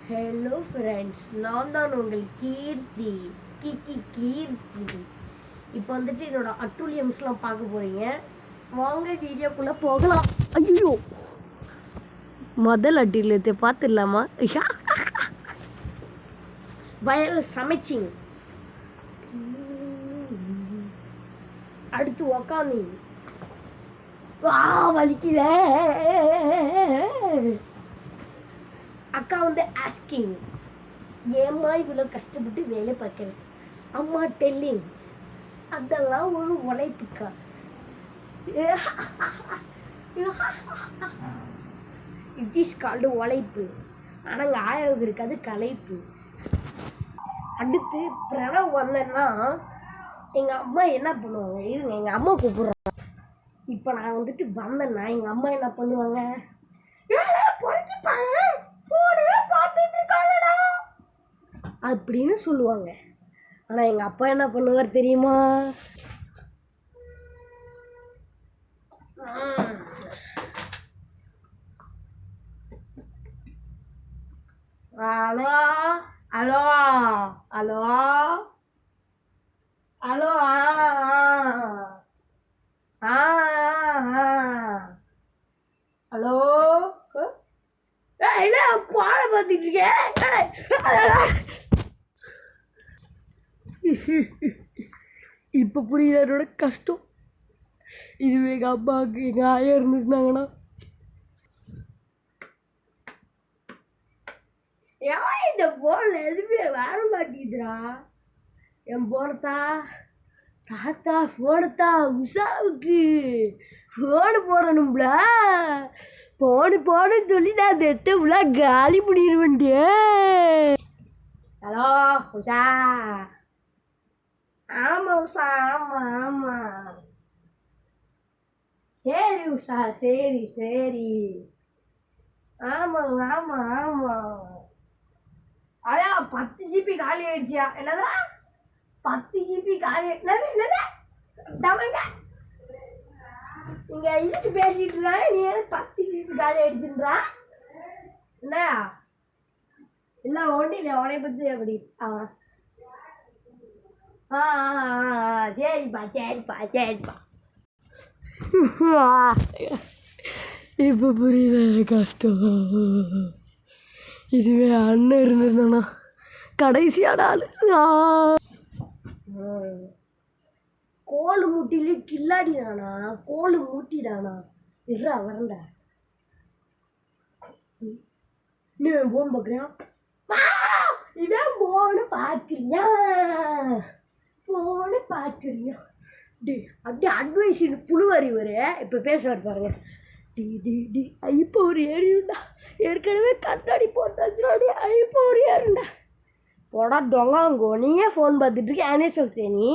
Hello friends, நான் தான் உங்கள் கீர்த்தி. கீர்த்தி. இப்போ வந்துட்டு என்னோட அட்டூழியம்ஸ்லாம் பார்க்க போறீங்க. வாங்க வீடியோக்குள்ளே போகலாம். ஐயோ, முதல் அட்டூழியத்தை பார்த்துடலாமா? பயங்கர சமைச்சிங். அடுத்து உக்காந்து வலிக்குத. அக்கா வந்து ஆஸ்கிங், ஏம்மா இவ்வளோ கஷ்டப்பட்டு வேலை பார்க்குறேன்? அம்மா டெல்லிங், அதெல்லாம் ஒரு உழைப்புக்கா. இட் இஸ் கால்டு உழைப்பு. ஆனால் எங்கள் ஆயாவுக்கு இருக்காது களைப்பு. அடுத்து பிரணவ் வந்தேன்னா எங்கள் அம்மா என்ன பண்ணுவாங்க? இருங்க, எங்கள் அம்மா கூப்பிட்றாங்க. இப்போ நான் வந்துட்டு வந்தேன்னா எங்கள் அம்மா என்ன பண்ணுவாங்க? அப்படின்னு சொல்லுவாங்க. ஆனால் எங்கள் அப்பா என்ன பண்ணுவார் தெரியுமா? Hello hello hello hello hello இல்லை, பாட பார்த்துட்டு இருக்கேன். இப்போ புரியுது என்னோட கஷ்டம். இதுவே எங்கள் அம்மாவுக்கு எங்கள் ஆயா இருந்துச்சுனாங்கன்னா, ஏன் இந்த போனில் எதுவுமே வர மாட்டேங்குதுடா? என் போனத்தா தாத்தா போனத்தா உஷாவுக்கு ஃபோனு போடணும்ல. போன்னு சொல்லி நான் நெட்டை உள்ள காலி பண்ணிடுவேன்டே. ஹலோ உஷா. ஆமாம் உஷா, ஆமாம். சரி உஷா, சரி. ஆமாம். அதான் 10 GB காலி ஆயிடுச்சியா? என்னதா 10 GB காலி? என்னது நீங்க இதுக்கு பேசிட்டு இருக்கா? நீ 10 GB காலி ஆயிடுச்சுன்றா? என்ன எல்லாம் ஒன்றும் இல்லை, உனைய பற்றி அப்படி. சரிப்பா. இப்போ புரியுது கஷ்டம். இதுவே அண்ணன் இருந்திருந்தானா கடைசியான ஆள். கோல் மூட்டிலே கில்லாடினானா? கோல் மூட்டிடானா? இருடா வரண்டா. நீ போன் பார்க்குறியா? இவன் போனு பார்க்குறியா? அப்படியே அட்வைஸ் புழுவாரி வரு. இப்போ பேசுவார் பாருங்க. டி இப்போ ஒரு ஏறிண்டா. ஏற்கனவே கண்ணாடி போட்டாச்சுடா. இப்போ ஒரு ஏறிண்டா. போடா டொங்காங்கோ, நீயே ஃபோன் பார்த்துட்டு இருக்க, ஏனே சொல்கிறேன் நீ?